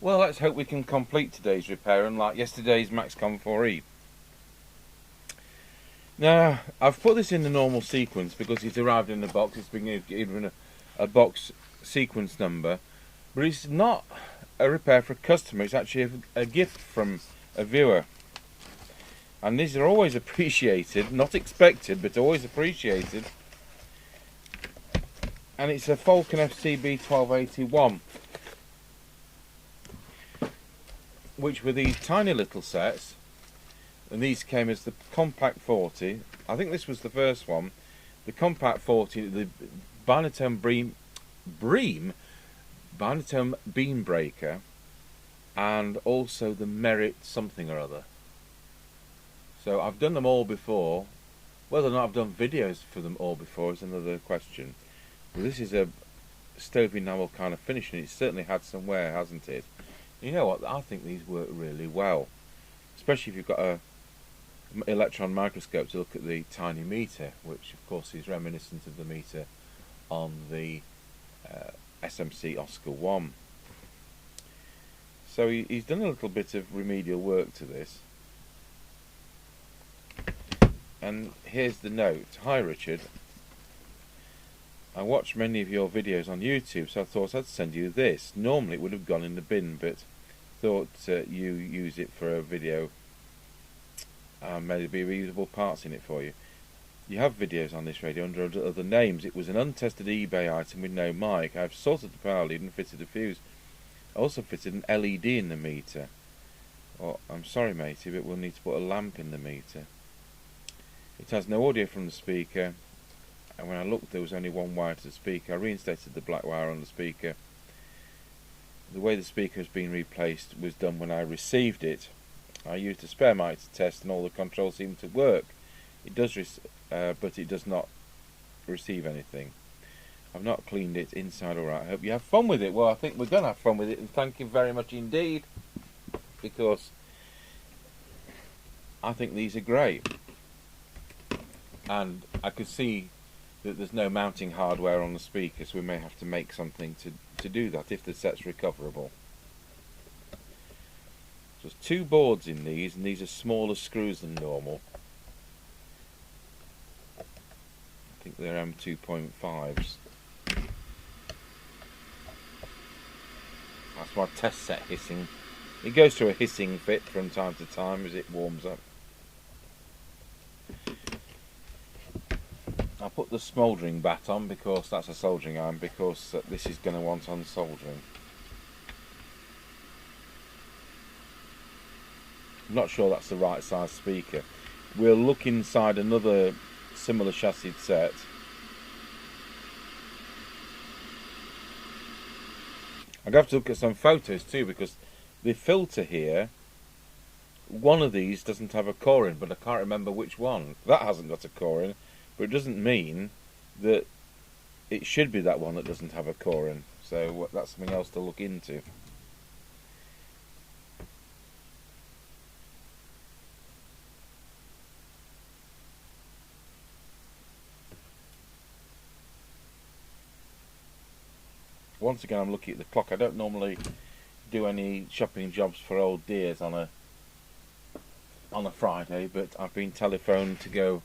Well, let's hope we can complete today's repair unlike yesterday's Maxcom 4E. Now, I've put this in the normal sequence because it's arrived in the box. It's been given a box sequence number, but it's not a repair for a customer. It's actually a gift from a viewer. And these are always appreciated, not expected, but always appreciated. And it's a Falcon FCB1281, which were these tiny little sets, and these came as the Compact 40. I think this was the first one. The Compact 40, the binatone binatone beam breaker, and also the Merit something or other. So I've done them all before. Whether or not I've done videos for them all before is another question. But this is a stove enamel kind of finish, and it's certainly had some wear, hasn't it? You know what? I think these work really well, especially if you've got a electron microscope to look at the tiny meter, which of course is reminiscent of the meter on the SMC Oscar 1. So he's done a little bit of remedial work to this. And here's the note. Hi Richard, I watched many of your videos on YouTube, so I thought I'd send you this. Normally it would have gone in the bin, but thought you use it for a video and maybe reusable parts in it for you. You have videos on this radio under other names. It was an untested eBay item with no mic. I've sorted the power lead and fitted a fuse. I also fitted an LED in the meter. Oh, I'm sorry matey, but we'll need to put a lamp in the meter. It has no audio from the speaker, and when I looked there was only one wire to the speaker. I reinstated the black wire on the speaker. The way the speaker has been replaced was done when I received it. I used a spare mic to test and all the controls seemed to work. It does, but it does not receive anything. I've not cleaned it inside or out. I hope you have fun with it. Well, I think we're going to have fun with it, and thank you very much indeed, because I think these are great. And I could see that there's no mounting hardware on the speaker, so we may have to make something to do that if the set's recoverable. So there's two boards in these, and these are smaller screws than normal. I think they're M2.5s. That's my test set hissing. It goes through a hissing fit from time to time as it warms up. I'll put the smouldering bat on because that's a soldering iron, because this is going to want on soldering. I'm not sure that's the right size speaker. We'll look inside another similar chassis set. I'd have to look at some photos too, because the filter here, one of these doesn't have a core in, but I can't remember which one. That hasn't got a core in. But it doesn't mean that it should be that one that doesn't have a core in. So that's something else to look into. Once again, I'm looking at the clock. I don't normally do any shopping jobs for old dears on a Friday, but I've been telephoned to go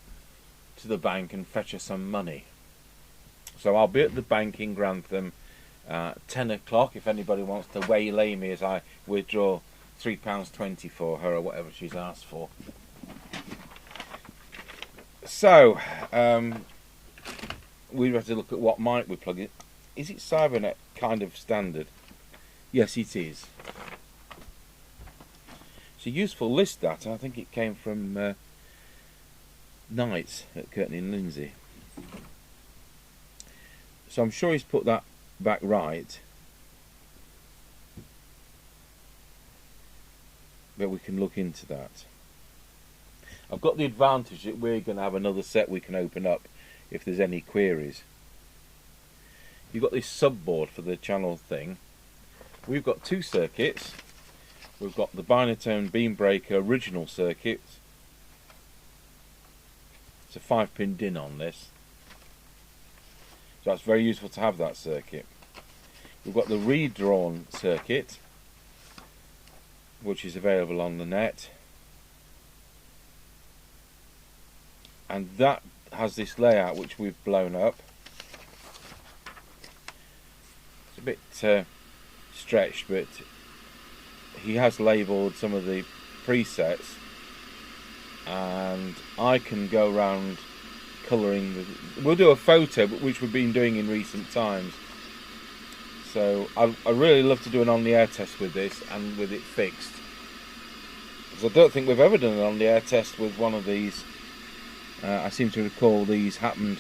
to the bank and fetch her some money. So I'll be at the bank in Grantham 10 o'clock if anybody wants to waylay me as I withdraw £3.20 for her or whatever she's asked for. So we have to look at what mic we plug in. Is it Cybernet kind of standard? Yes, it is. It's a useful list data. I think it came from Knights at Courtney and Lindsay. So I'm sure he's put that back right, but we can look into that. I've got the advantage that we're going to have another set we can open up if there's any queries. You've got this subboard for the channel thing. We've got two circuits. We've got the binatone beam breaker original circuit. It's a 5-pin DIN on this, so that's very useful to have that circuit. We've got the redrawn circuit, which is available on the net, and that has this layout which we've blown up. It's a bit stretched, but he has labelled some of the presets, and I can go around colouring. We'll do a photo, but which we've been doing in recent times. So I really love to do an on-the-air test with this and with it fixed, because I don't think we've ever done an on-the-air test with one of these. I seem to recall these happened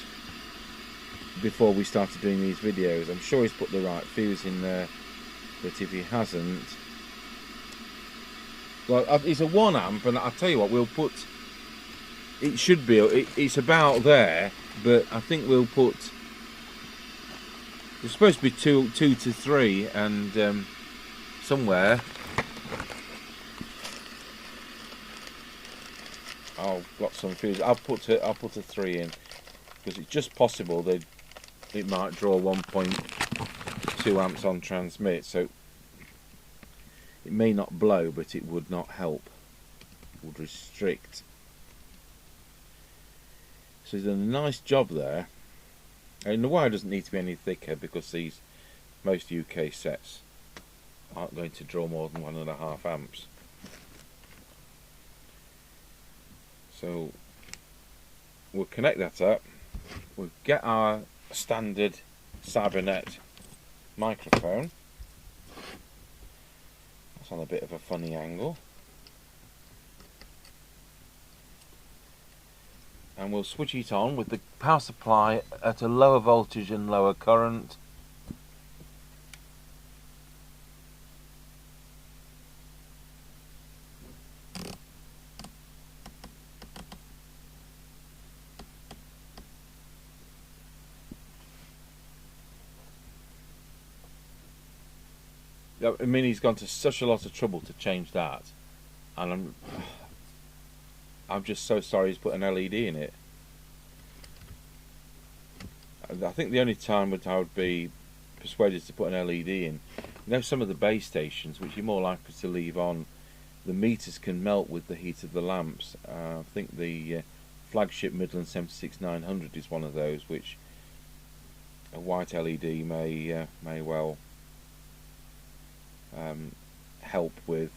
before we started doing these videos. I'm sure he's put the right fuse in there, but if he hasn't, well, it's a 1 amp, and I'll tell you what, we'll put, it should be, it's about there, but I think we'll put, it's supposed to be 2 to 3, and somewhere I'll got some fuse. I'll put a 3 in, because it's just possible that it might draw 1.2 amps on transmit, so it may not blow, but it would not help, it would restrict. So he's done a nice job there, and the wire doesn't need to be any thicker, because these most UK sets aren't going to draw more than 1.5 amps. So we'll connect that up, we'll get our standard Cybernet microphone. That's on a bit of a funny angle, and we'll switch it on with the power supply at a lower voltage and lower current. I mean, he's gone to such a lot of trouble to change that, and I'm just so sorry he's put an LED in it. I think the only time I would be persuaded to put an LED in, you know, some of the base stations, which you're more likely to leave on, the meters can melt with the heat of the lamps. I think the flagship Midland 76900 is one of those, which a white LED may well help with.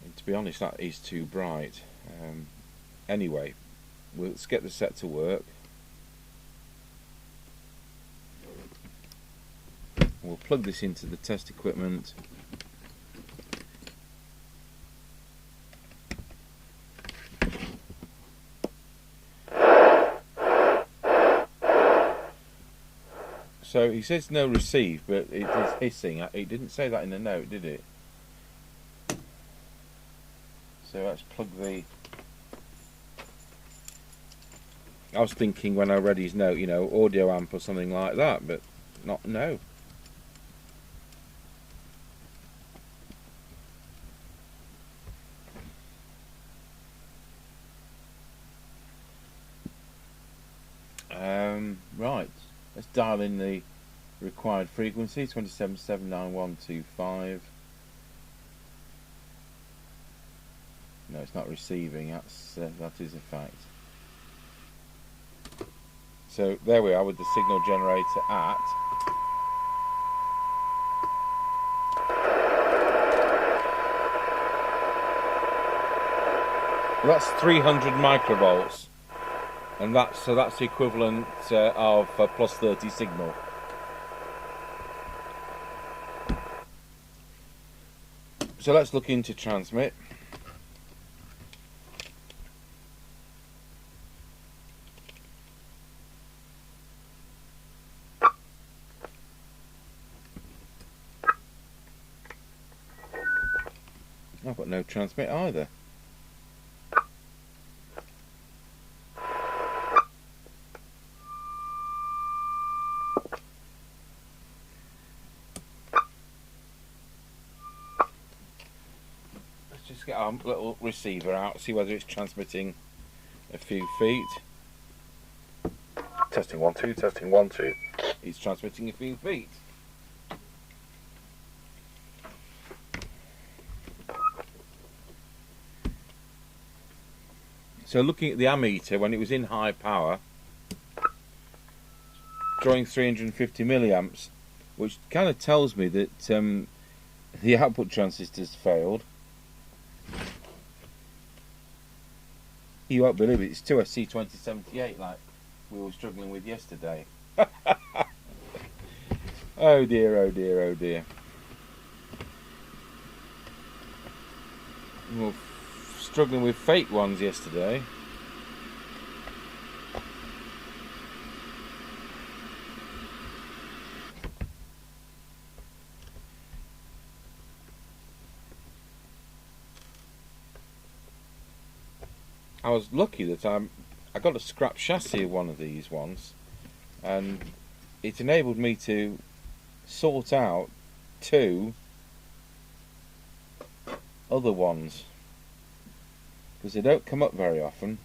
And to be honest, that is too bright. Anyway, let's get the set to work. We'll plug this into the test equipment. So he says no receive, but it is hissing. It didn't say that in the note, did it? So let's plug the... I was thinking when I read his note, you know, audio amp or something like that, but not, no. Right, let's dial in the required frequency, 2779125. No, it's not receiving. That is a fact. So there we are with the signal generator at. Well, that's 300 microvolts, and that's the equivalent of a plus 30 signal. So let's look into transmit. I've got no transmit either. Let's just get our little receiver out, see whether it's transmitting a few feet. Testing 1 2, testing 1 2. It's transmitting a few feet. So looking at the ammeter when it was in high power, drawing 350 milliamps, which kind of tells me that the output transistors failed. You won't believe it, it's 2SC2078 like we were struggling with yesterday. Oh dear, oh dear, oh dear. We were struggling with fake ones yesterday. I was lucky that I got a scrap chassis of one of these once, and it enabled me to sort out 2 other ones, because they don't come up very often.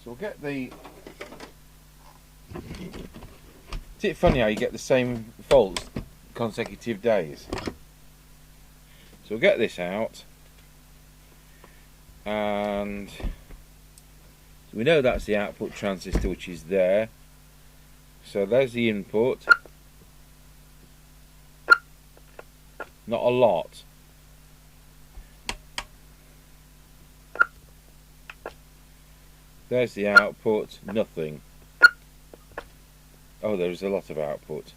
So we'll get the... Is it funny how you get the same faults consecutive days? So we'll get this out, and we know that's the output transistor, which is there. So there's the input. Not a lot. There's the output. Nothing. Oh, there's a lot of output.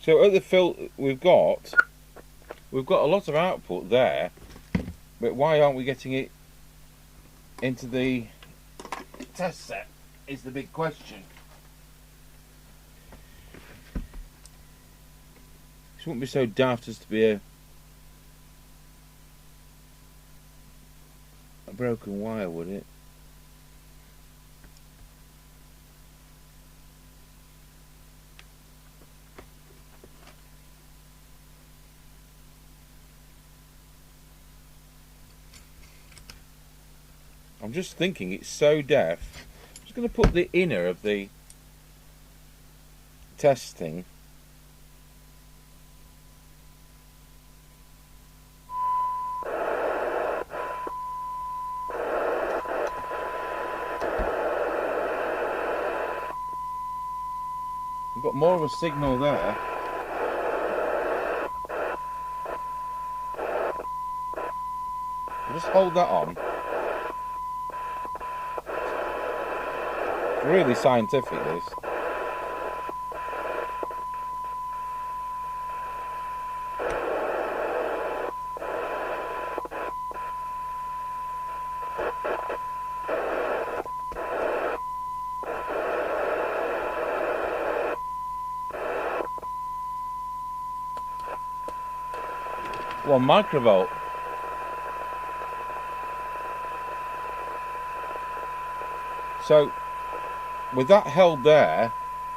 So at the filter we've got a lot of output there, but why aren't we getting it into the test set is the big question. This wouldn't be so daft as to be a broken wire, would it? I'm just thinking it's so deaf. I'm just going to put the inner of the test thing. We've got more of a signal there. Just hold that on. Really scientific, this. One microvolt. So with that held there,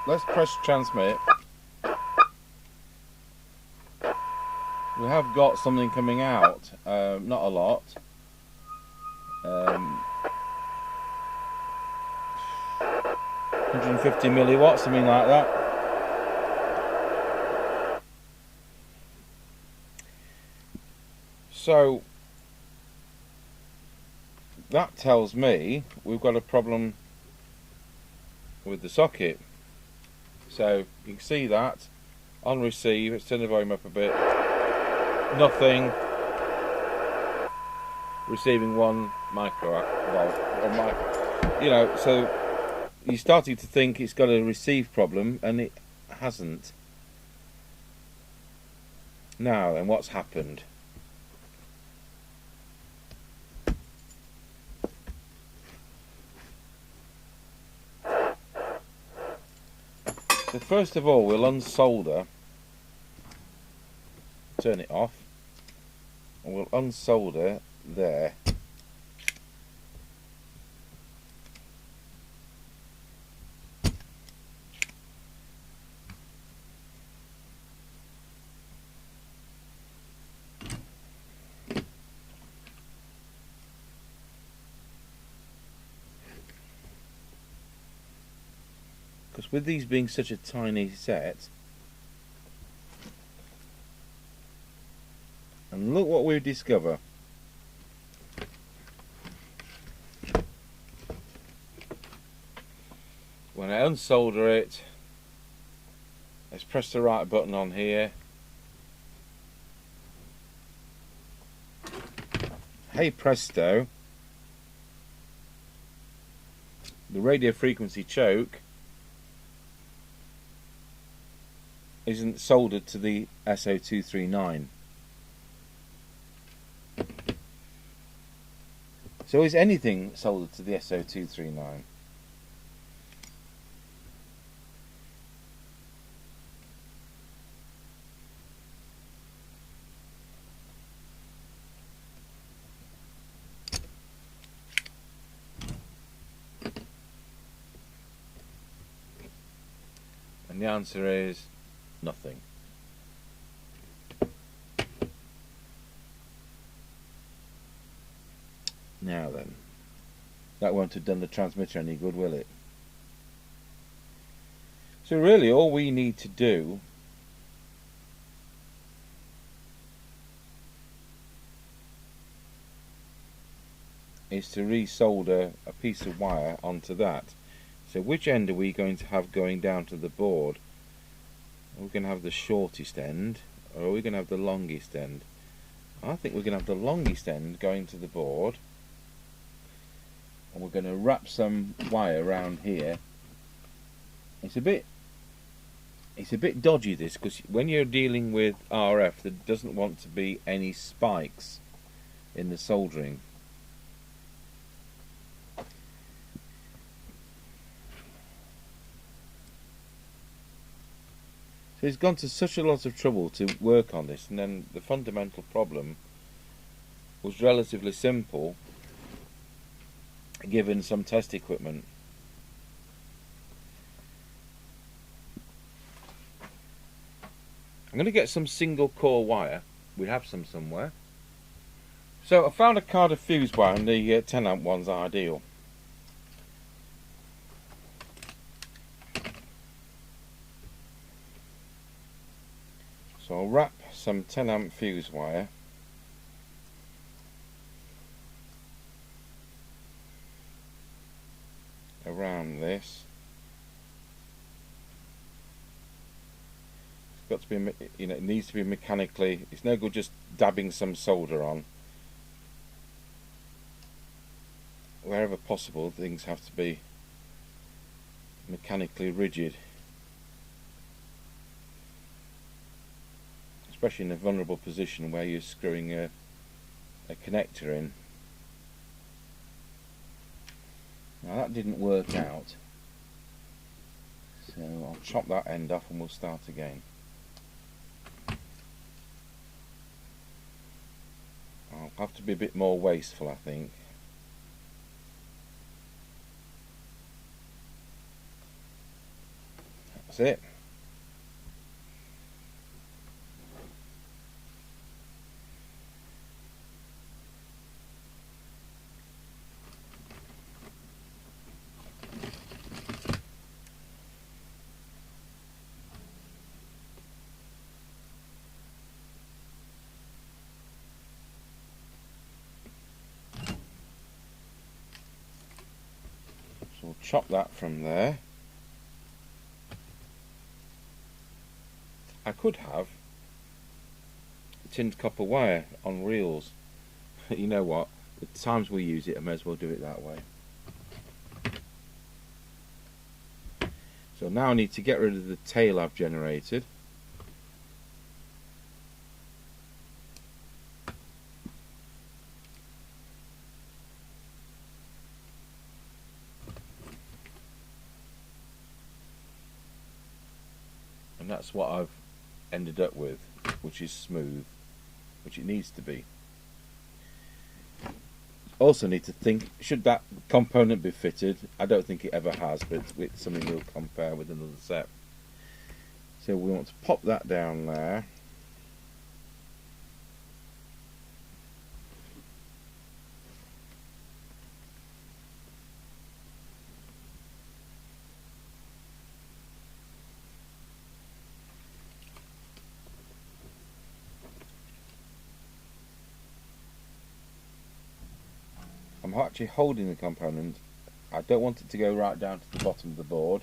let's press transmit. We have got something coming out, not a lot. 150 milliwatts, something like that. So that tells me we've got a problem with the socket. So you can see that on receive. Let's turn the volume up a bit. Nothing. Receiving 1 microvolt. You know, so you're starting to think it's got a receive problem, and it hasn't. Now, and what's happened? So first of all, we'll unsolder, turn it off, and we'll unsolder there. Because with these being such a tiny set, and look what we discover. When I unsolder it, let's press the right button on here. Hey presto, the radio frequency choke isn't soldered to the SO239. So is anything soldered to the SO239? And the answer is nothing. Now then, that won't have done the transmitter any good, will it? So really all we need to do is to resolder a piece of wire onto that. So which end are we going to have going down to the board? Are we going to have the shortest end, or are we going to have the longest end? I think we're going to have the longest end going to the board, and we're going to wrap some wire around here. It's a bit dodgy this, because when you're dealing with RF, there doesn't want to be any spikes in the soldering. So he's gone to such a lot of trouble to work on this, and then the fundamental problem was relatively simple given some test equipment. I'm going to get some single core wire. We have some somewhere. So I found a card of fuse wire, and the 10 amp one's ideal. So I'll wrap some 10 amp fuse wire around this. It's got to be, it needs to be mechanically. It's no good just dabbing some solder on. Wherever possible, things have to be mechanically rigid, especially in a vulnerable position where you're screwing a connector in. Now that didn't work out, so I'll chop that end off and we'll start again. I'll have to be a bit more wasteful, I think. That's it. So we'll chop that from there. I could have tinned copper wire on reels. You know what? The times we use it, I may as well do it that way. So now I need to get rid of the tail I've generated. and that's what I've ended up with, which is smooth, which it needs to be. Also need to think, should that component be fitted? I don't think it ever has, but it's something we'll compare with another set. So we want to pop that down there. I'm actually holding the component. I don't want it to go right down to the bottom of the board.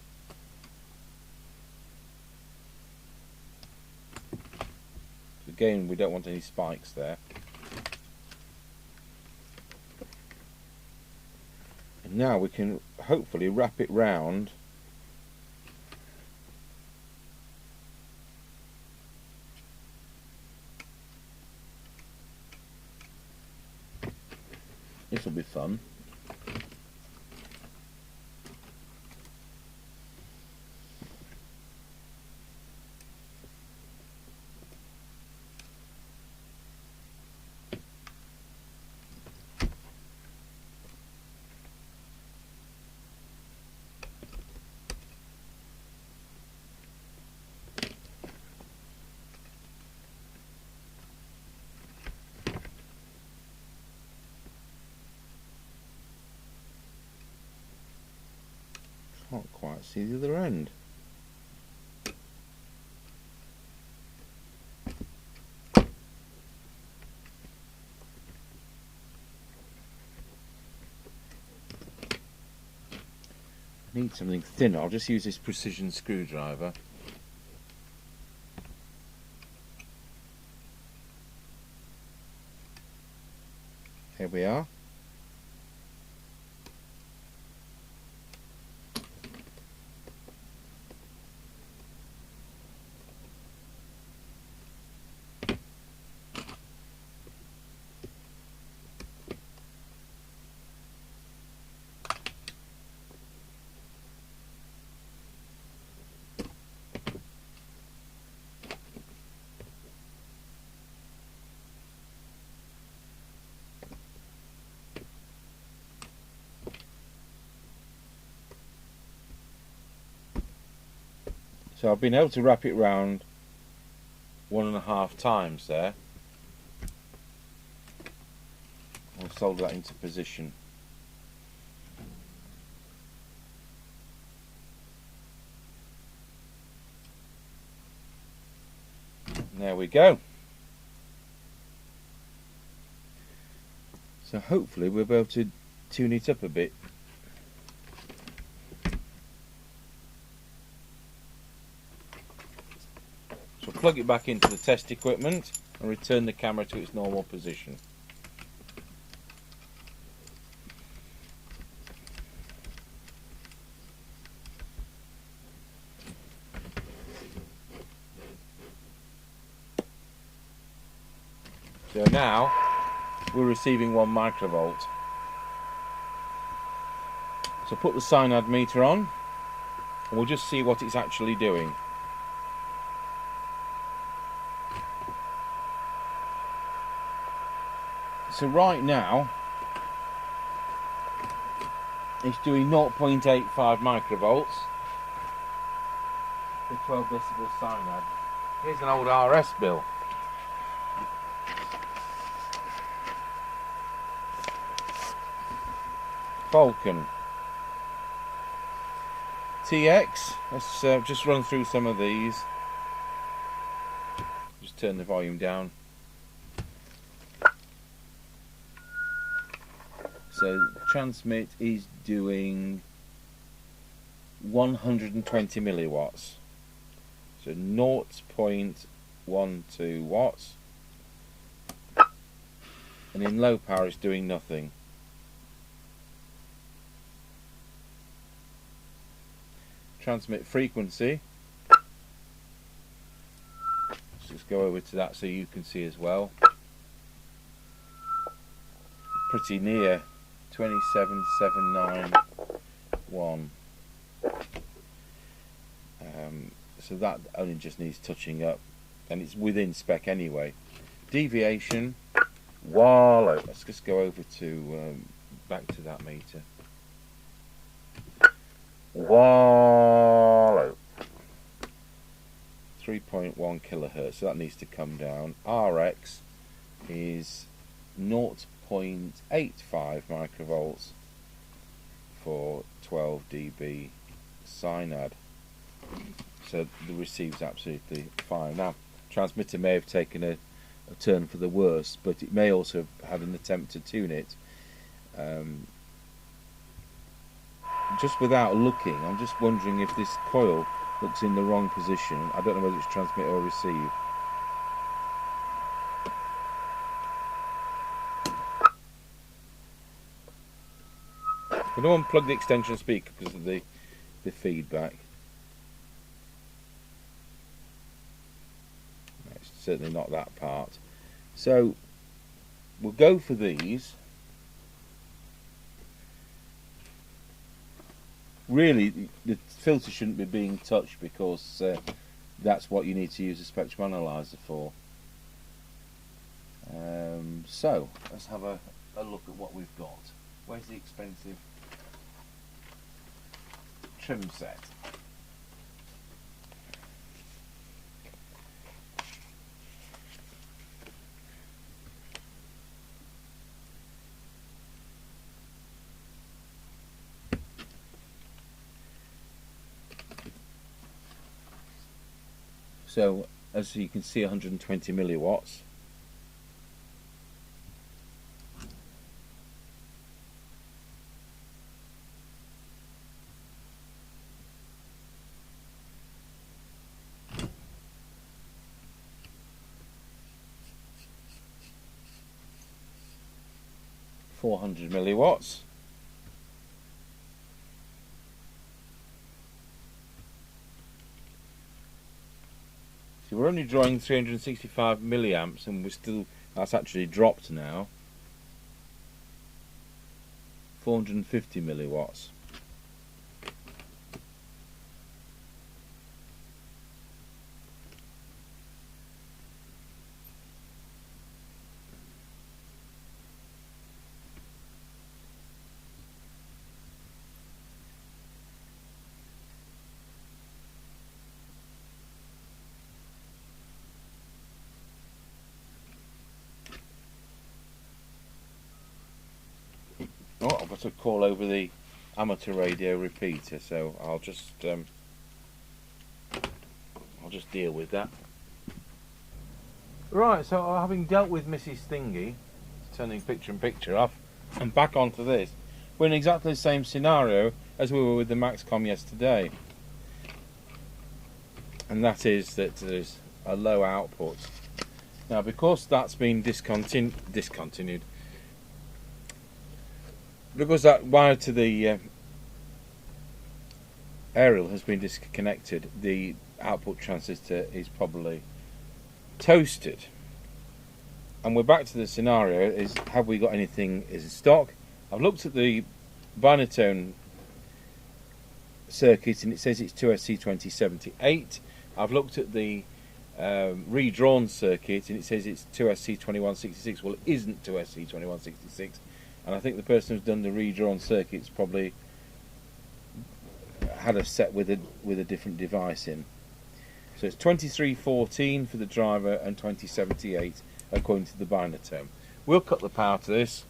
Again, we don't want any spikes there. And now we can hopefully wrap it round This will be fun. Can't quite see the other end. Need something thinner. I'll just use this precision screwdriver. Here we are. So I've been able to wrap it round 1.5 times there. I'll solder that into position. And there we go. So hopefully we'll be able to tune it up a bit. So plug it back into the test equipment and return the camera to its normal position. So now we're receiving 1 microvolt. So put the cyanide meter on and we'll just see what it's actually doing. So right now it's doing 0.85 microvolts with 12 decibel cyanide. Here's an old RS bill. Falcon TX. Let's just run through some of these. Just turn the volume down. So transmit is doing 120 milliwatts. So 0.12 watts. And in low power it's doing nothing. Transmit frequency. Let's just go over to that so you can see as well. Pretty near 27791. so that only just needs touching up, and it's within spec anyway. Deviation, wallow. Let's just go over to back to that meter. Wallow. 3.1 kilohertz, so that needs to come down. RX is 0.85 microvolts for 12 dB synod. So the receive's absolutely fine. Now, transmitter may have taken a turn for the worse, but it may also have had an attempt to tune it. Just without looking, I'm just wondering if this coil looks in the wrong position. I don't know whether it's transmit or receive. I'm going to unplug the extension speaker because of the feedback. No, it's certainly not that part. So we'll go for these. Really, the filter shouldn't be being touched because that's what you need to use a spectrum analyzer for. So let's have a look at what we've got. Where's the expensive trim set? So, as you can see, 120 milliwatts. $400 milliwatts. So we're only drawing 365 milliamps, and that's actually dropped now. 450 milliwatts. Oh, I've got to call over the amateur radio repeater, so I'll just deal with that. Right, so having dealt with Mrs. Thingy, turning picture in picture off, and back onto this, we're in exactly the same scenario as we were with the Maxcom yesterday, and that is that there's a low output. Now, because that's been discontinued. Because that wire to the aerial has been disconnected, the output transistor is probably toasted. And we're back to the scenario, is have we got anything in stock? I've looked at the binatone circuit and it says it's 2SC2078. I've looked at the redrawn circuit and it says it's 2SC2166. Well, it isn't 2SC2166. And I think the person who's done the redrawn circuits probably had a set with a different device in. So it's 2314 for the driver and 2078 according to the binatome. We'll cut the power to this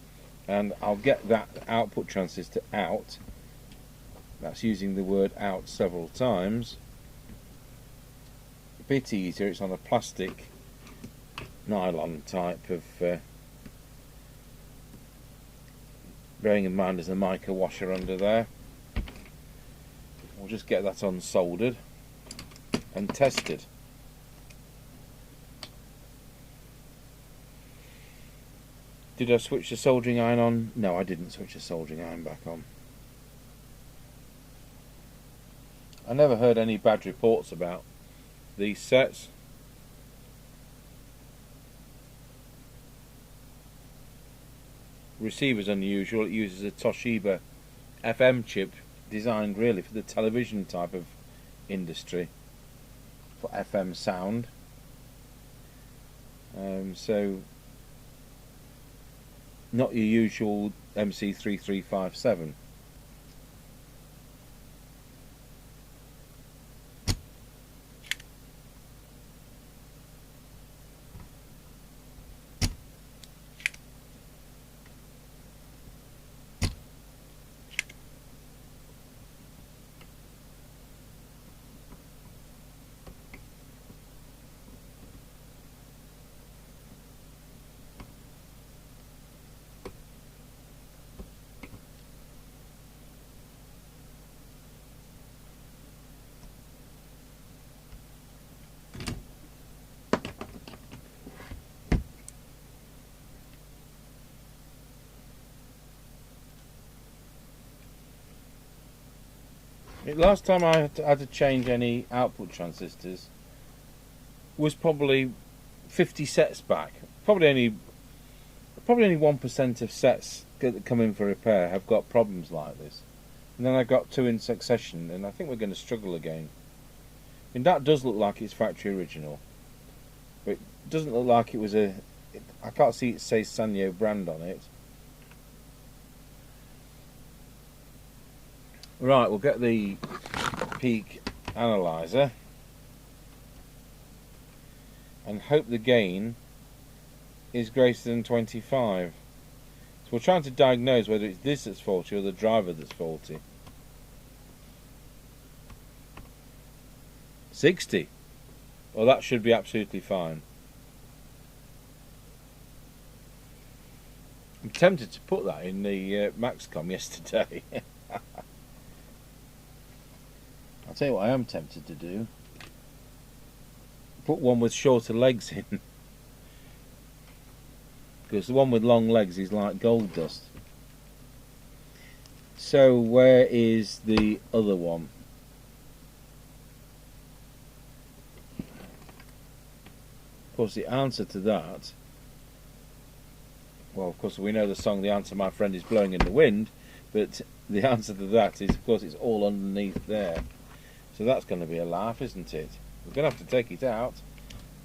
and I'll get that output transistor out. That's using the word out several times. A bit easier, it's on a plastic nylon type of bearing in mind there's a mica washer under there. We'll just get that unsoldered and tested. Did I switch the soldering iron on? No, I didn't switch the soldering iron back on. I never heard any bad reports about these sets. Receiver's unusual. It uses a Toshiba FM chip designed really for the television type of industry. for FM sound. So not your usual MC3357. Last time I had to change any output transistors was probably 50 sets back. Probably only 1% of sets that come in for repair have got problems like this. And then I got 2 in succession, and I think we're going to struggle again. And that does look like it's factory original, but it doesn't look like it was a. I can't see it say Sanyo brand on it. Right, we'll get the peak analyzer and hope the gain is greater than 25. So we're trying to diagnose whether it's this that's faulty or the driver that's faulty. 60. Well, that should be absolutely fine. I'm tempted to put that in the Maxcom yesterday. I'll tell you what I am tempted to do. Put one with shorter legs in. Because the one with long legs is like gold dust. So where is the other one? Of course the answer to that, well of course we know the song The Answer My Friend Is Blowing in the Wind, but the answer to that is of course it's all underneath there. So that's going to be a laugh, isn't it? We're going to have to take it out.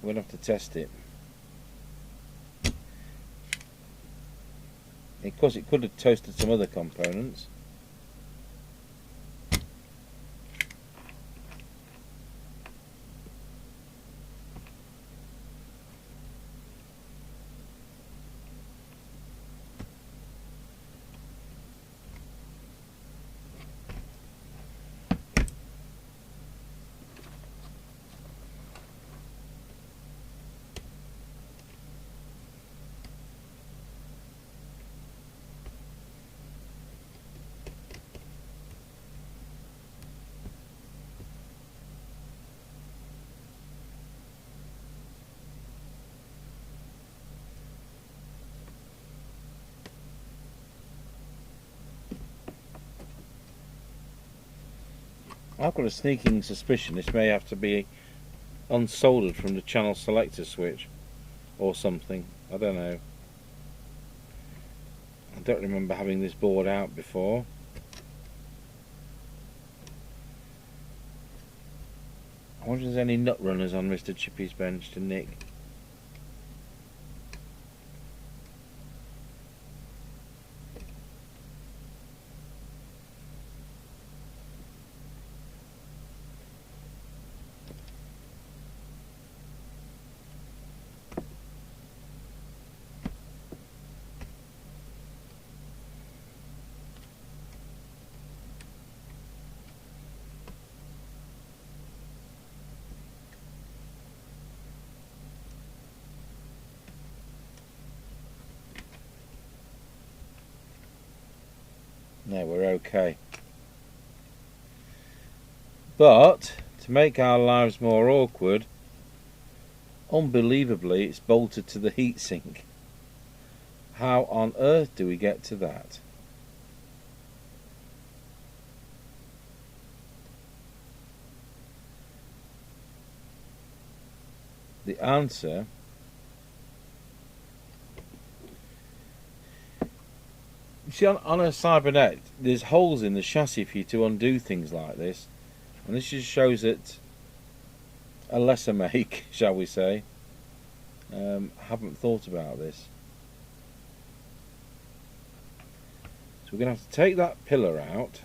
We're going to have to test it. Of course, it could have toasted some other components. I've got a sneaking suspicion this may have to be unsoldered from the channel selector switch or something. I don't know. I don't remember having this board out before. I wonder if there's any nut runners on Mr. Chippy's bench to nick. No, we're okay. But to make our lives more awkward, unbelievably it's bolted to the heatsink. How on earth do we get to that? The answer see, on a Cybernet, there's holes in the chassis for you to undo things like this, and this just shows that a lesser make, shall we say. Haven't thought about this. So we're going to have to take that pillar out.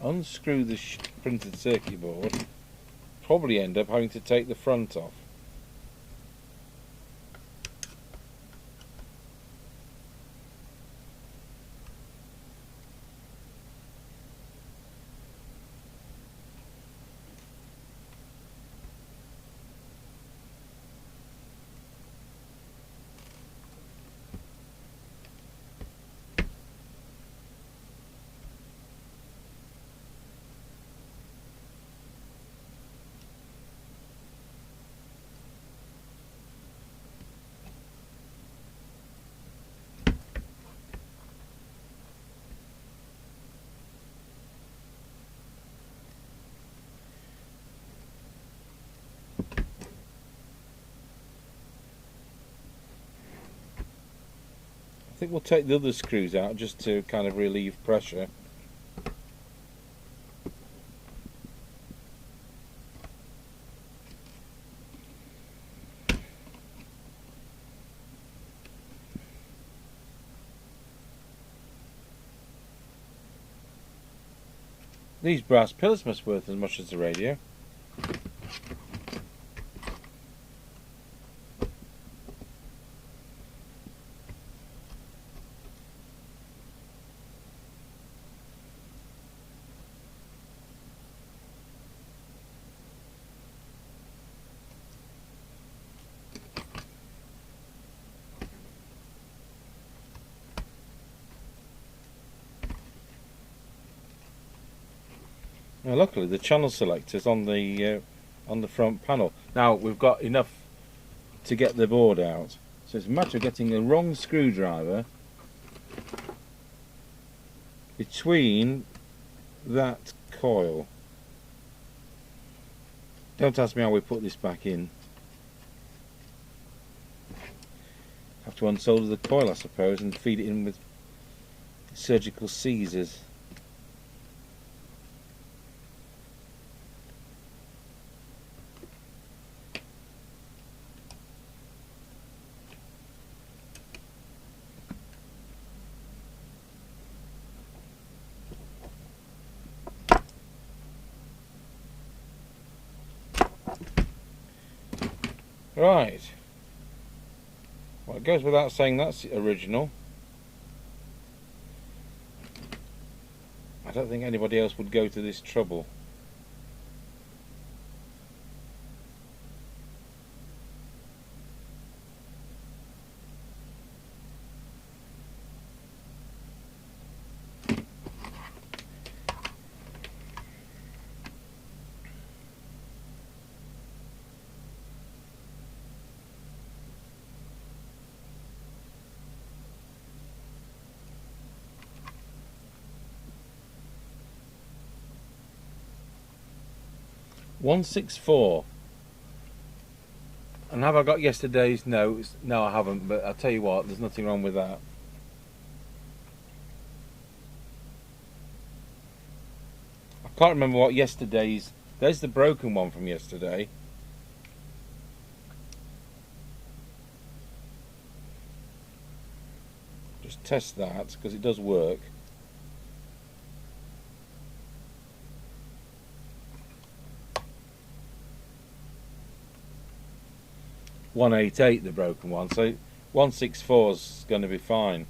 Unscrew the printed circuit board, probably end up having to take the front off. I think we'll take the other screws out just to kind of relieve pressure. These brass pillars must be worth as much as the radio. Now, luckily, the channel selector's on the front panel. Now we've got enough to get the board out, so it's a matter of getting the wrong screwdriver between that coil. Don't ask me how we put this back in. Have to unsolder the coil, I suppose, and feed it in with surgical scissors. Right. Well, it goes without saying that's original. I don't think anybody else would go to this trouble. .164. And have I got yesterday's notes? No, I haven't, but I'll tell you what, there's nothing wrong with that. I can't remember what yesterday's... There's the broken one from yesterday. Just test that, because it does work. .188, the broken one, so 164 is going to be fine.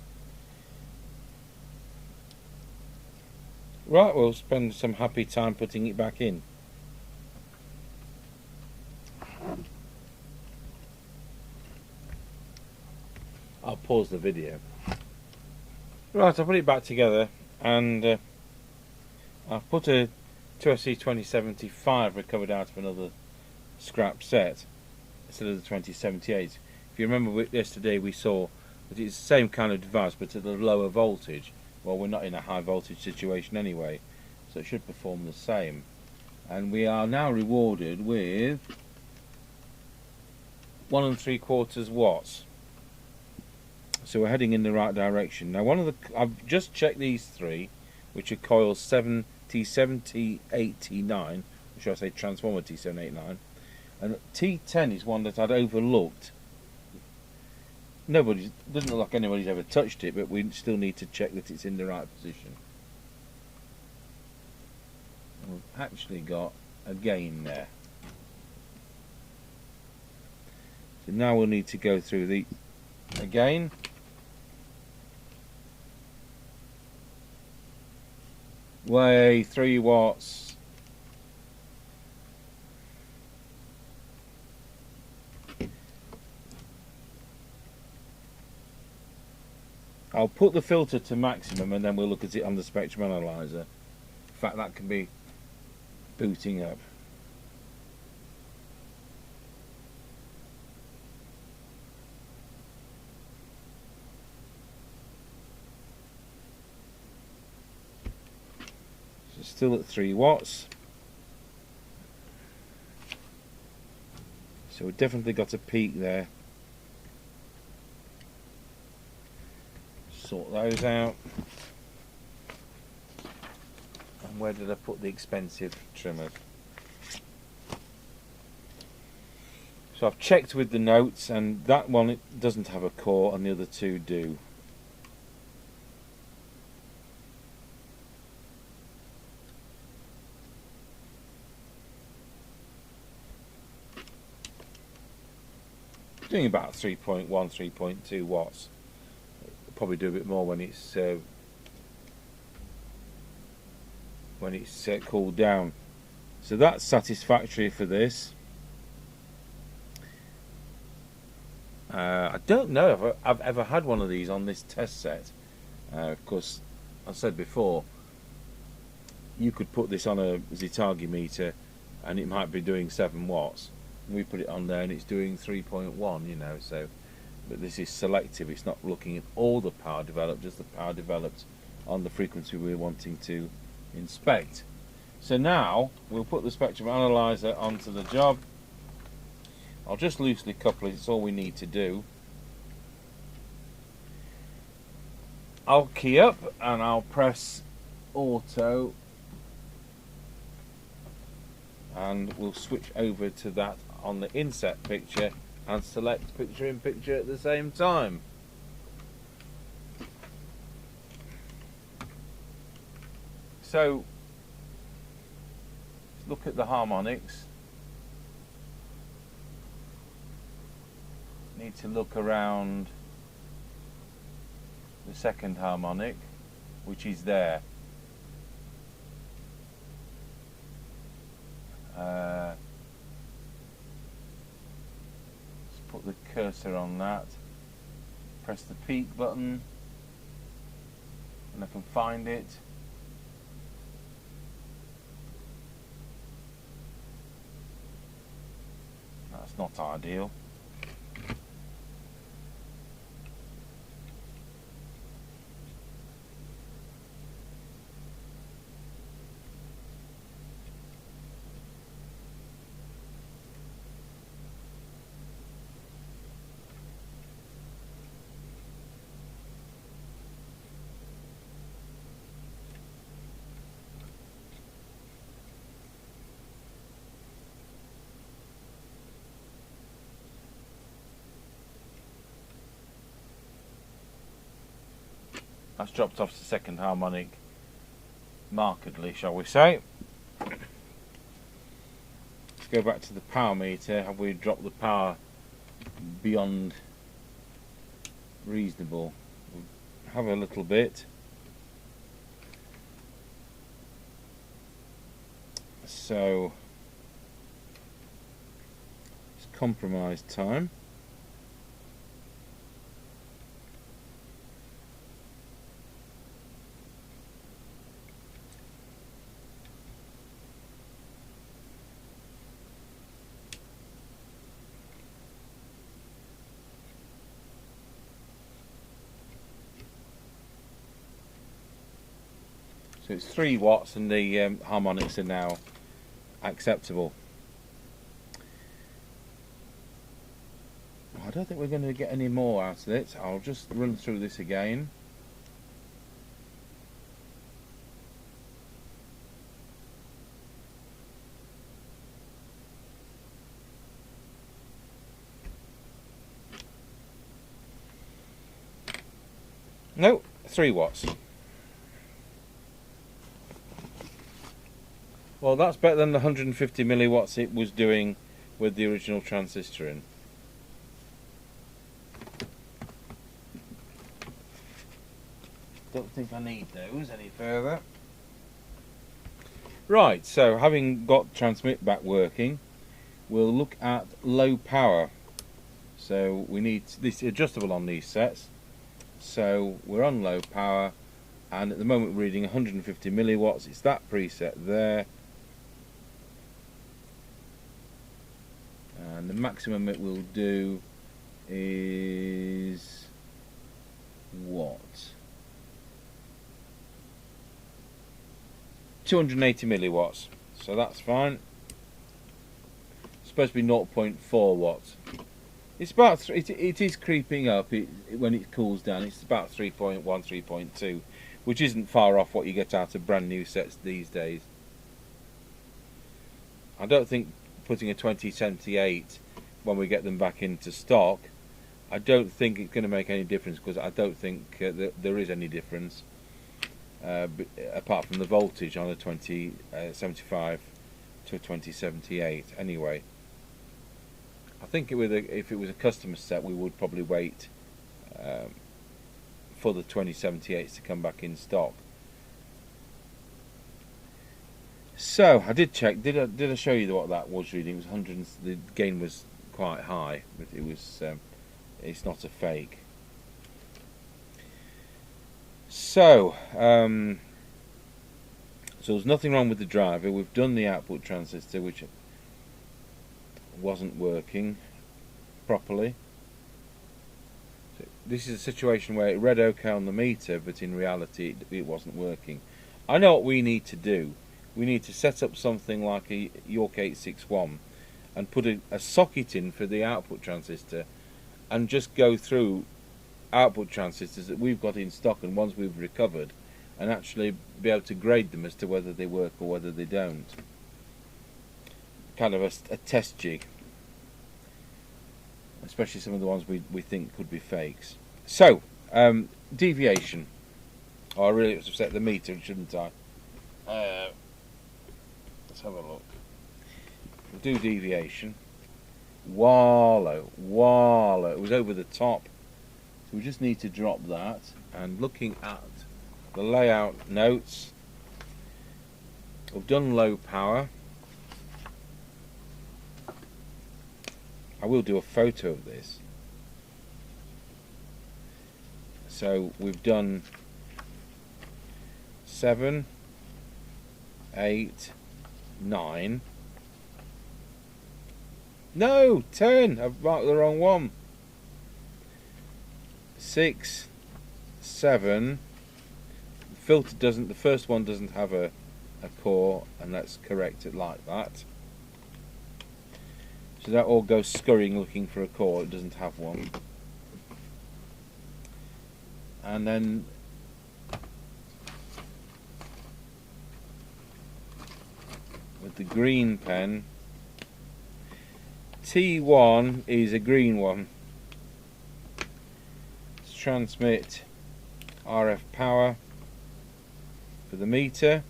Right, we'll spend some happy time putting it back in. I'll pause the video. Right, I'll put it back together, and I've put a 2SC2075 recovered out of another scrap set instead of the 2078. If you remember yesterday, we saw that it's the same kind of device but at a lower voltage. Well, we're not in a high voltage situation anyway, so it should perform the same. And we are now rewarded with 1 3/4 watts. So we're heading in the right direction. Now I've just checked these three, which are coils T7, T8, T9, or should I say transformer T789, and T10 is one that I'd overlooked. Doesn't look like anybody's ever touched it, but we still need to check that it's in the right position. And we've actually got a gain there. So now we'll need to go through the again. Way 3 watts. I'll put the filter to maximum and then we'll look at it on the spectrum analyzer. In fact, that can be booting up. So still at 3 watts. So we've definitely got a peak there. Sort those out. And where did I put the expensive trimmers? So I've checked with the notes, and that one it doesn't have a core and the other two do. Doing about 3.1, 3.2 watts. Probably do a bit more when it's cooled down. So that's satisfactory for this. I don't know if I've ever had one of these on this test set. Of course, I said before, you could put this on a Zetagi meter and it might be doing 7 watts. We put it on there and it's doing 3.1, you know, so. But this is selective, it's not looking at all the power developed, just the power developed on the frequency we're wanting to inspect. So now we'll put the spectrum analyzer onto the job. I'll just loosely couple it, it's all we need to do. I'll key up and I'll press auto and we'll switch over to that on the inset picture and select picture in picture at the same time. So let's look at the harmonics. Need to look around the second harmonic, which is there. Put the cursor on that, press the peak button and I can find it. That's not ideal. That's dropped off the second harmonic markedly, shall we say. Let's go back to the power meter. Have we dropped the power beyond reasonable? We'll have a little bit. So it's compromise time. So it's 3 watts and the harmonics are now acceptable. I don't think we're going to get any more out of it. I'll just run through this again. No, 3 watts. Well, that's better than the 150 milliwatts it was doing with the original transistor in. Don't think I need those any further. Right, so having got transmit back working, we'll look at low power. So we need this adjustable on these sets. So we're on low power, and at the moment we're reading 150 milliwatts. It's that preset there, and the maximum it will do is what? 280 milliwatts. So that's fine. It's supposed to be 0.4 watts. It's about it is creeping up. When it cools down, it's about 3.1, 3.2, which isn't far off what you get out of brand new sets these days. I don't think putting a 2078 when we get them back into stock, I don't think it's going to make any difference, because I don't think that there is any difference apart from the voltage on a 2075 to a 2078 anyway. I think if it was a customer set, we would probably wait for the 2078s to come back in stock. So I did check. Did I show you what that was reading? It was 100. The gain was quite high, but it was. It's not a fake. So there's nothing wrong with the driver. We've done the output transistor, which wasn't working properly. So this is a situation where it read OK on the meter, but in reality it wasn't working. I know what we need to do. We need to set up something like a York 861 and put a socket in for the output transistor, and just go through output transistors that we've got in stock and ones we've recovered, and actually be able to grade them as to whether they work or whether they don't. Kind of a test jig, especially some of the ones we think could be fakes. So deviation. Oh, I really have to set the meter, shouldn't I? Let's have a look. We'll do deviation. Wallow. It was over the top. So we just need to drop that. And looking at the layout notes, we've done low power. I will do a photo of this. So we've done 7, 8, 9. No, 10. I've marked the wrong one. 6, 7. The filter doesn't. The first one doesn't have a core, and let's correct it like that. So that all goes scurrying looking for a core. It doesn't have one. And then with the green pen, T1 is a green one. Let's transmit RF power for the meter,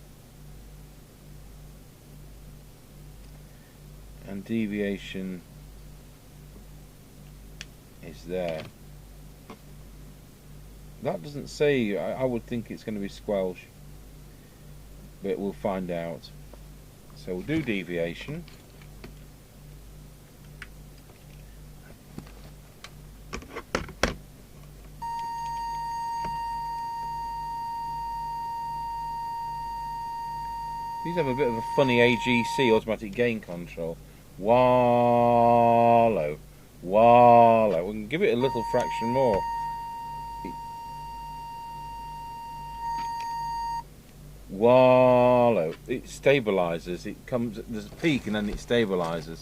and deviation is there. That doesn't say. I would think it's going to be squelch, but we'll find out. So we'll do deviation. These have a bit of a funny AGC, automatic gain control. Wallow. We can give it a little fraction more. Wallow. It stabilizes. It comes. There's a peak and then it stabilizes.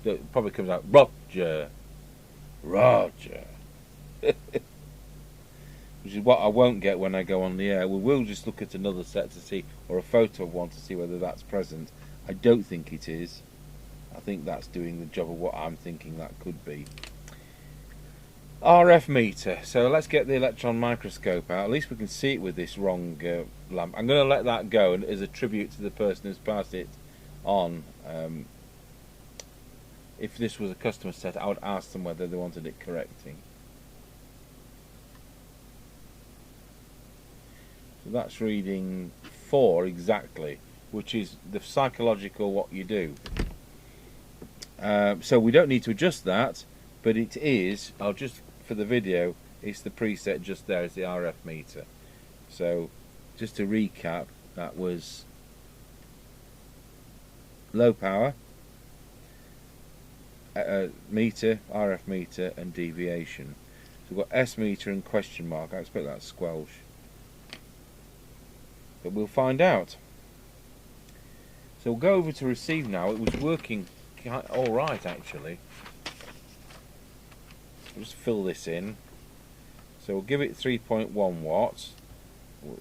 So it probably comes out Roger. Roger. Which is what I won't get when I go on the air. We will just look at another set to see, or a photo of one to see whether that's present. I don't think it is. I think that's doing the job of what I'm thinking that could be. RF meter. So let's get the electron microscope out. At least we can see it with this wrong lamp. I'm going to let that go and as a tribute to the person who's passed it on. If this was a customer set, I would ask them whether they wanted it correcting. So that's reading 4 exactly, which is the psychological what you do. So we don't need to adjust that, but it is, I'll just, for the video, it's the preset just there as the RF meter. So just to recap, that was low power, meter, RF meter and deviation. So we've got S meter and question mark. I expect that's squelch, but we'll find out. So we'll go over to receive now. It was working alright actually. We'll just fill this in. So we'll give it 3.1 watts.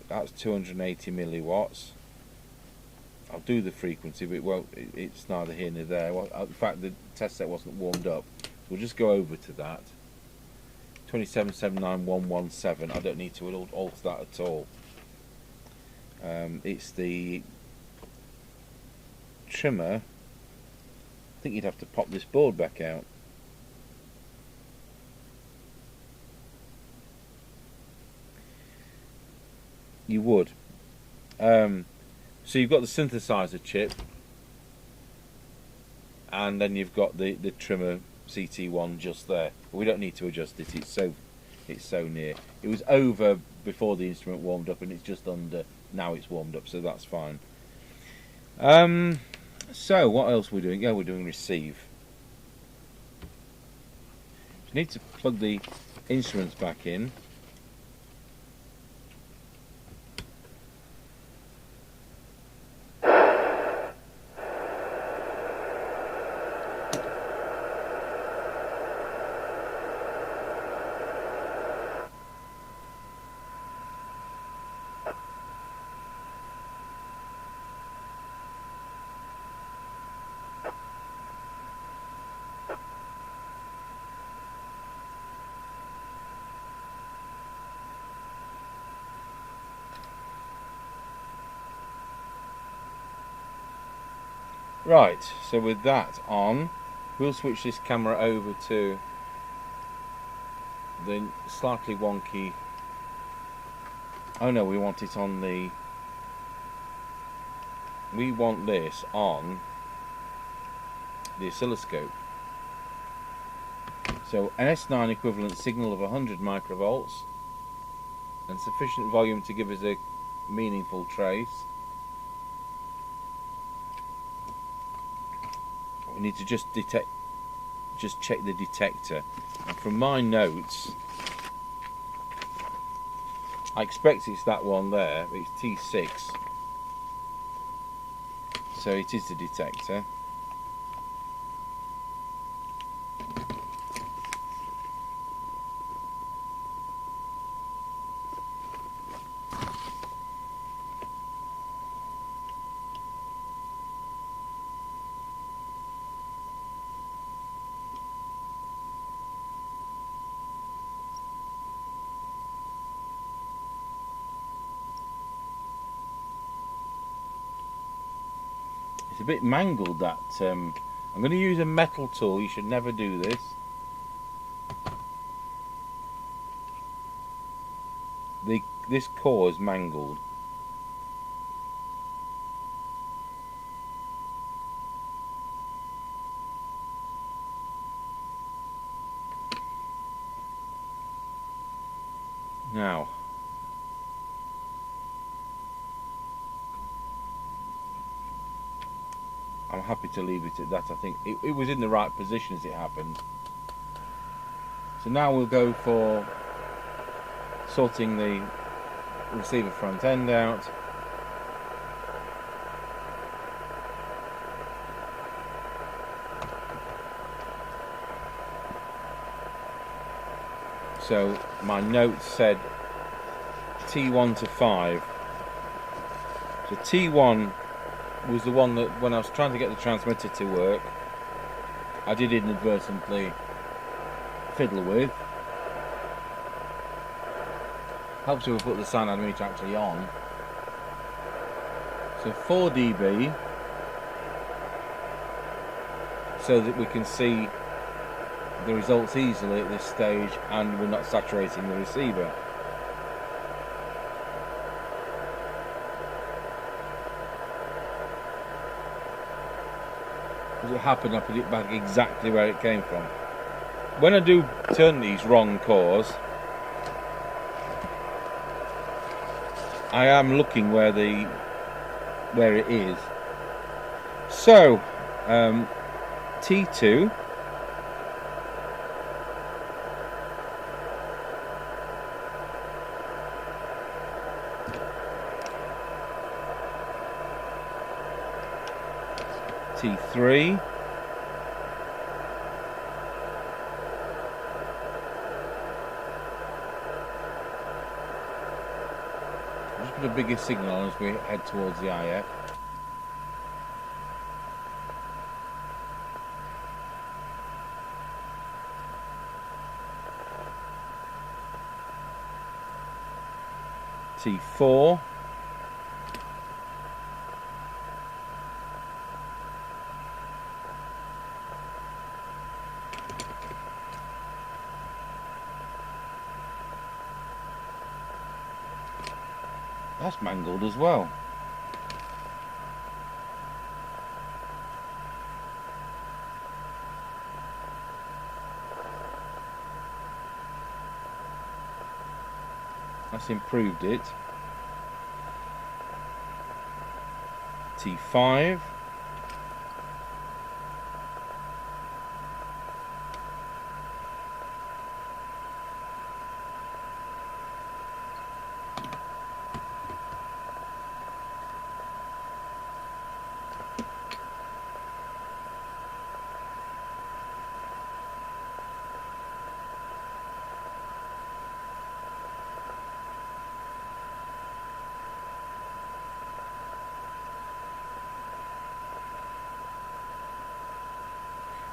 That's 280 milliwatts. I'll do the frequency, but it won't. It's neither here nor there. Well, in fact, the test set wasn't warmed up. We'll just go over to that. 2779117. I don't need to alter that at all. It's the trimmer. I think you'd have to pop this board back out. You would. So you've got the synthesizer chip, and then you've got the trimmer CT1 just there. But we don't need to adjust it. It's so near. It was over before the instrument warmed up, and it's just under. Now it's warmed up, so that's fine. So what else are we doing? Yeah, we're doing receive. We need to plug the instruments back in. Right, so with that on, we'll switch this camera over to the slightly wonky. Oh no, we want it on the. We want this on the oscilloscope. So an S9 equivalent signal of 100 microvolts and sufficient volume to give us a meaningful trace. We need to just check the detector. And from my notes, I expect it's that one there. It's T6, so it is the detector. It's a bit mangled, that. I'm going to use a metal tool. You should never do this. This core is mangled. Now, I'm happy to leave it at that. I think it was in the right position as it happened. So now we'll go for sorting the receiver front end out. So my notes said T1 to 5. So T1 was the one that when I was trying to get the transmitter to work, I did inadvertently fiddle with. Helps if we put the sound meter actually on. So 4 dB, so that we can see the results easily at this stage and we're not saturating the receiver. As it happened, I put it back exactly where it came from. When I do turn these wrong cores, I am looking where it is. So T2, T3, just put a bigger signal on as we head towards the IF. T4, that's mangled as well. That's improved it. T5.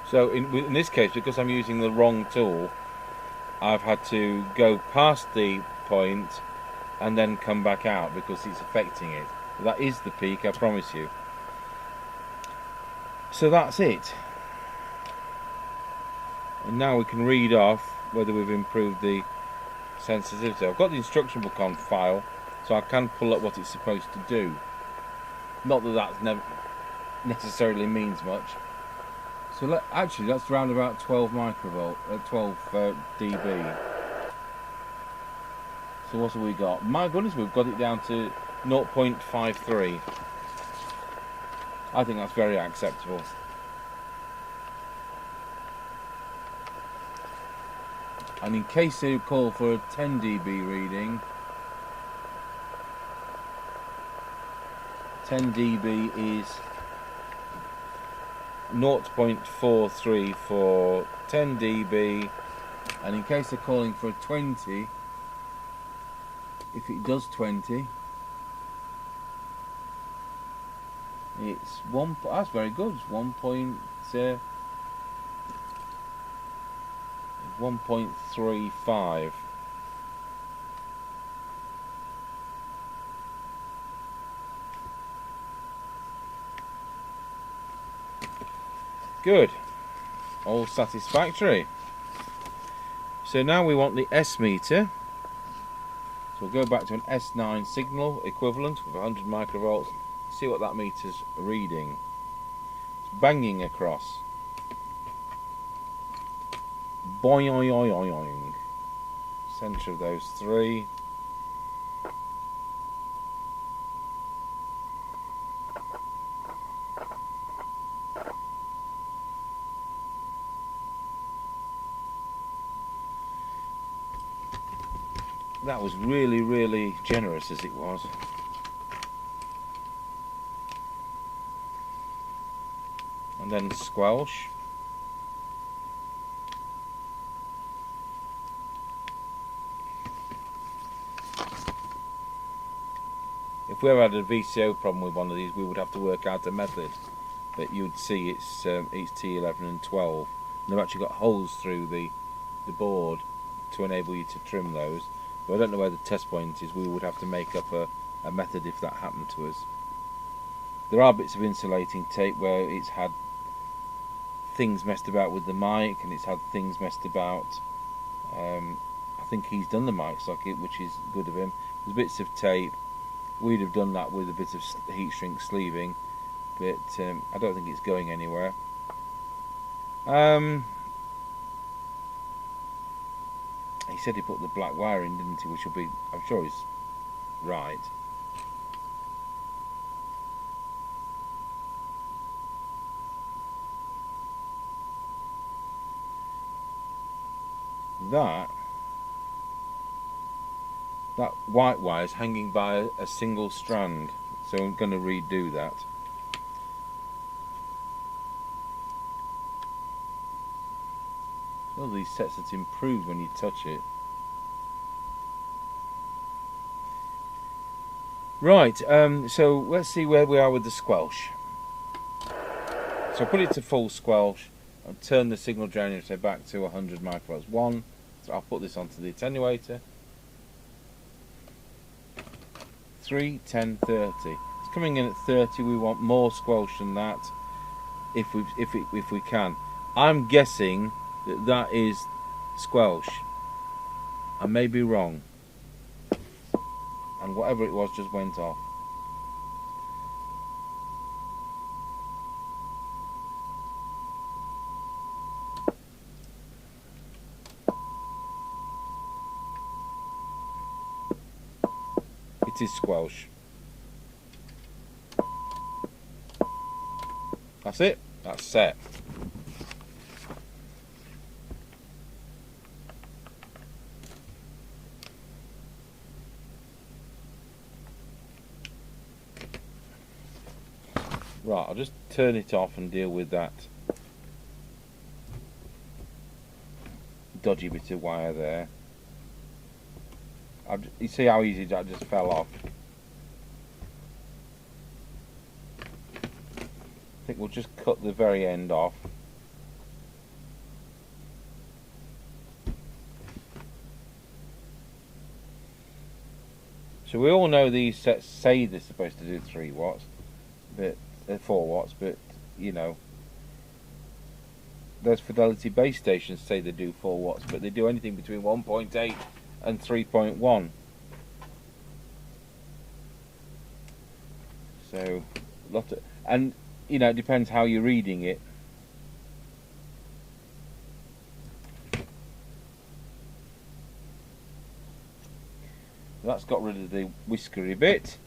So in this case, because I'm using the wrong tool, I've had to go past the point and then come back out because it's affecting it. That is the peak, I promise you. So that's it. And now we can read off whether we've improved the sensitivity. I've got the instruction book on file, so I can pull up what it's supposed to do. Not that that never necessarily means much. So actually that's around about 12 microvolt, 12 dB. So what have we got? My goodness, we've got it down to 0.53. I think that's very acceptable. And in case they call for a 10 dB reading, 10 dB is 0.43 for 10 dB, and in case they're calling for a 20, if it does 20, it's one. That's very good. It's 1.35. Good, all satisfactory. So now we want the S meter. So we'll go back to an S9 signal equivalent with 100 microvolts. See what that meter's reading. It's banging across. Boing. Centre of those three. That was really, really generous as it was. And then squelch. If we ever had a VCO problem with one of these, we would have to work out a method. But you'd see it's T11 and 12. And they've actually got holes through the board to enable you to trim those. But I don't know where the test point is. We would have to make up a method if that happened to us. There are bits of insulating tape where it's had things messed about with the mic, and it's had things messed about. I think he's done the mic socket, which is good of him. There's bits of tape. We'd have done that with a bit of heat shrink sleeving, but I don't think it's going anywhere. He said he put the black wire in, didn't he? Which will be, I'm sure he's right. That white wire is hanging by a single strand, so I'm going to redo that. All these sets that's improved when you touch it. Right, so let's see where we are with the squelch. So I put it to full squelch. I'll turn the signal generator back to 100 microvolts 1. So I'll put this onto the attenuator. 3, 10, 30. It's coming in at 30. We want more squelch than that, if we can. I'm guessing that is squelch. I may be wrong. And whatever it was just went off. It is squelch. That's it. That's set. Right, I'll just turn it off and deal with that dodgy bit of wire there. You see how easy that just fell off? I think we'll just cut the very end off. So we all know these sets say they're supposed to do 3 watts, but 4 watts, but you know, those Fidelity base stations say they do 4 watts, but they do anything between 1.8 and 3.1. So, and you know, it depends how you're reading it. That's got rid of the whiskery bit.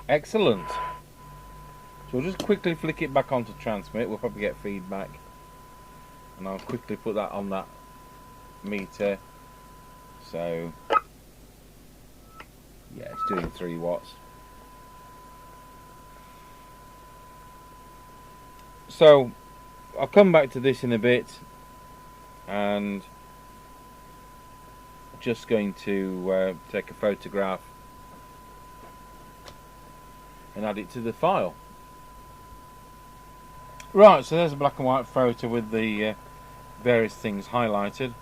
Excellent. So we'll just quickly flick it back onto transmit. We'll probably get feedback, and I'll quickly put that on that meter. So yeah, it's doing 3 watts. So I'll come back to this in a bit, and just going to take a photograph and add it to the file. Right, so there's a black and white photo with the various things highlighted.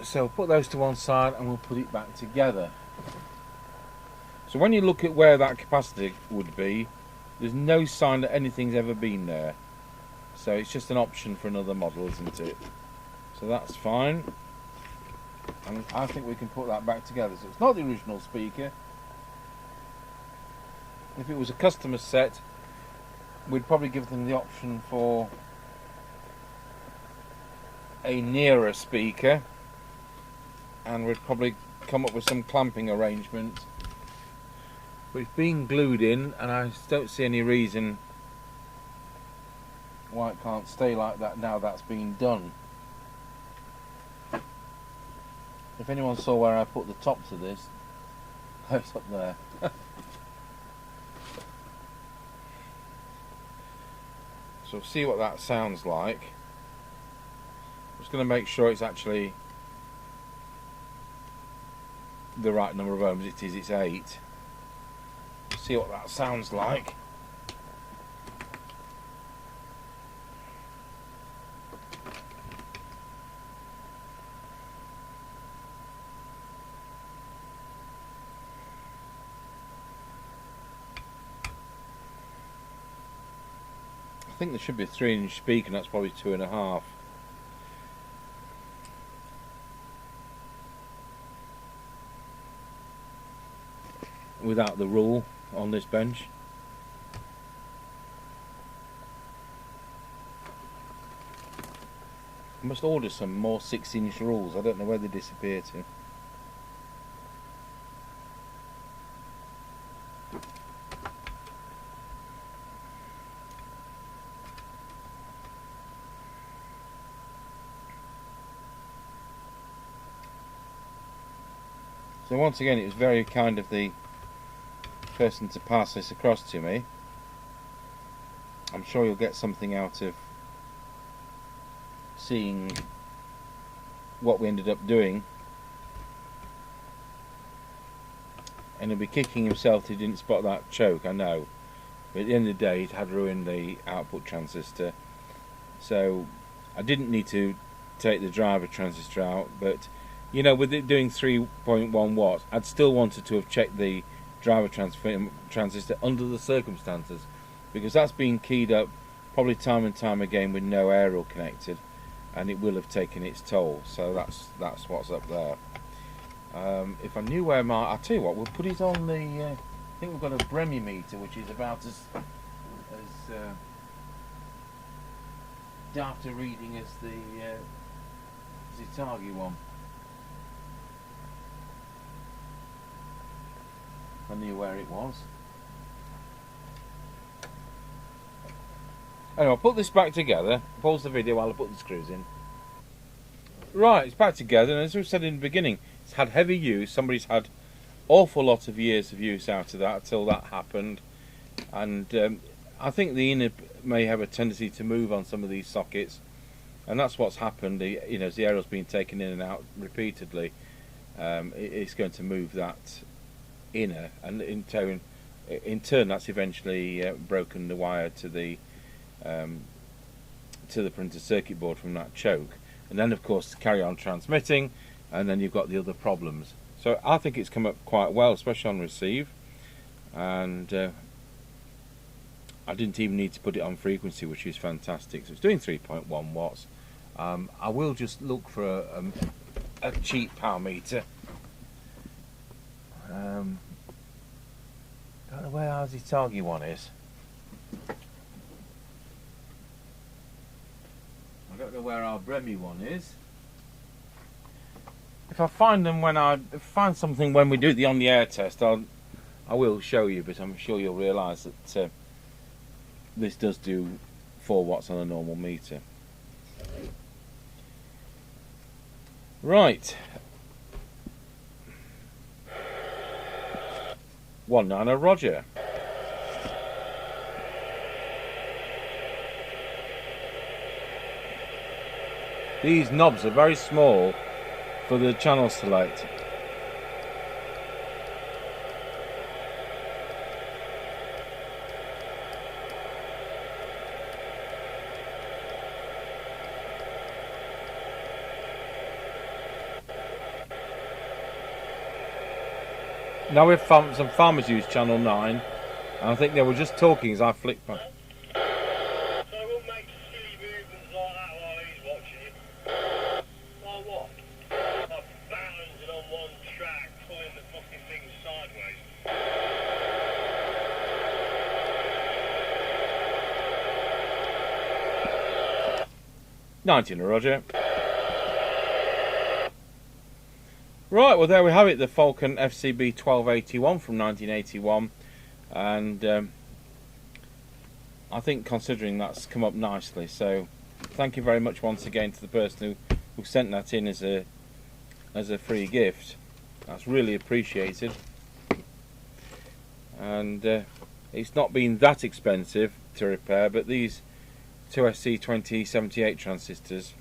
So we'll put those to one side and we'll put it back together. So when you look at where that capacitor would be, there's no sign that anything's ever been there. So it's just an option for another model, isn't it? So that's fine. And I think we can put that back together. So it's not the original speaker. If it was a customer set, we'd probably give them the option for a nearer speaker, and we'd probably come up with some clamping arrangement. But it's been glued in, and I don't see any reason why it can't stay like that now that's been done. If anyone saw where I put the top to this, it's up there. So see what that sounds like. I'm just going to make sure it's actually the right number of ohms. It is, it's 8. See what that sounds like. I think there should be a 3-inch speaker, and that's probably 2.5. Without the rule on this bench. I must order some more 6-inch rules. I don't know where they disappear to. So once again, it was very kind of the person to pass this across to me. I'm sure you'll get something out of seeing what we ended up doing. And he'll be kicking himself that he didn't spot that choke, I know. But at the end of the day, it had ruined the output transistor. So I didn't need to take the driver transistor out, but you know, with it doing 3.1 watts, I'd still wanted to have checked the driver transistor under the circumstances, because that's been keyed up probably time and time again with no aerial connected, and it will have taken its toll. So that's what's up there. If I knew where I'll tell you what, we'll put it on the I think we've got a Bremmy meter, which is about as data reading as the Zitagi one. I knew where it was. Anyway, I'll put this back together. Pause the video while I put the screws in. Right, it's back together, and as we said in the beginning, it's had heavy use. Somebody's had awful lot of years of use out of that until that happened, and I think the inner may have a tendency to move on some of these sockets, and that's what's happened. You know, as the aerial's been taken in and out repeatedly, it's going to move that inner, and in turn that's eventually broken the wire to the printed circuit board from that choke, and then of course carry on transmitting, and then you've got the other problems. So I think it's come up quite well, especially on receive, and I didn't even need to put it on frequency, which is fantastic. So it's doing 3.1 watts. I will just look for a cheap power meter. Don't know where our Zitagi one is. I don't know where our Bremmy one is. If I find them find something when we do the on the air test, I will show you. But I'm sure you'll realise that this does do 4 watts on a normal meter. Right. 19 Roger. These knobs are very small for the channel select. Now we've found some farmers use channel 9, and I think they were just talking as I flicked back. So I won't make silly movements like that while he's watching it. Like what? I'm balancing on one track, pulling the fucking thing sideways. 19, Roger. Right, well there we have it, the Falcon FCB1281 from 1981, and I think considering that's come up nicely, so thank you very much once again to the person who sent that in as a free gift. That's really appreciated, and it's not been that expensive to repair, but these 2SC2078 transistors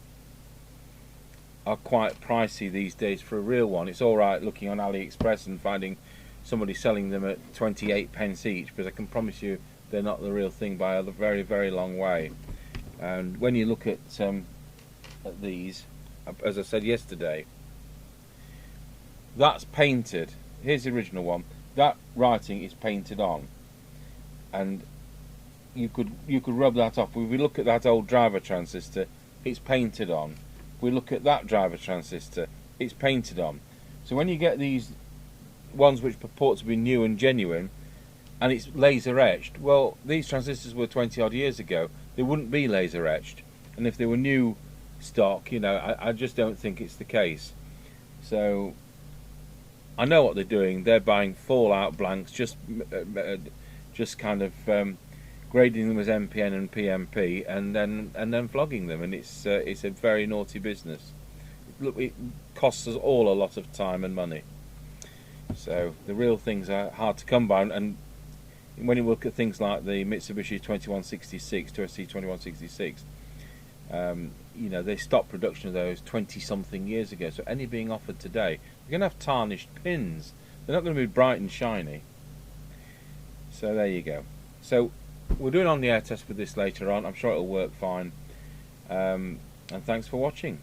are quite pricey these days for a real one. It's alright looking on AliExpress and finding somebody selling them at 28 pence each, but I can promise you they're not the real thing by a very, very long way. And when you look at these, as I said yesterday, that's painted. Here's the original one. That writing is painted on, and you could rub that off. If we look at that old driver transistor, it's painted on. If we look at that driver transistor, it's painted on. So when you get these ones which purport to be new and genuine, and it's laser etched, well, these transistors were 20 odd years ago. They wouldn't be laser etched, and if they were new stock, you know, I just don't think it's the case. So I know what they're doing. They're buying fallout blanks, just kind of grading them as MPN and PMP, and then flogging them, and it's a very naughty business. Look, it costs us all a lot of time and money. So the real things are hard to come by, and when you look at things like the Mitsubishi 2166 to SC 2166, you know, they stopped production of those 20-something years ago. So any being offered today, they're going to have tarnished pins. They're not going to be bright and shiny. So there you go. So we'll do an on-the-air test with this later on. I'm sure it'll work fine. And thanks for watching.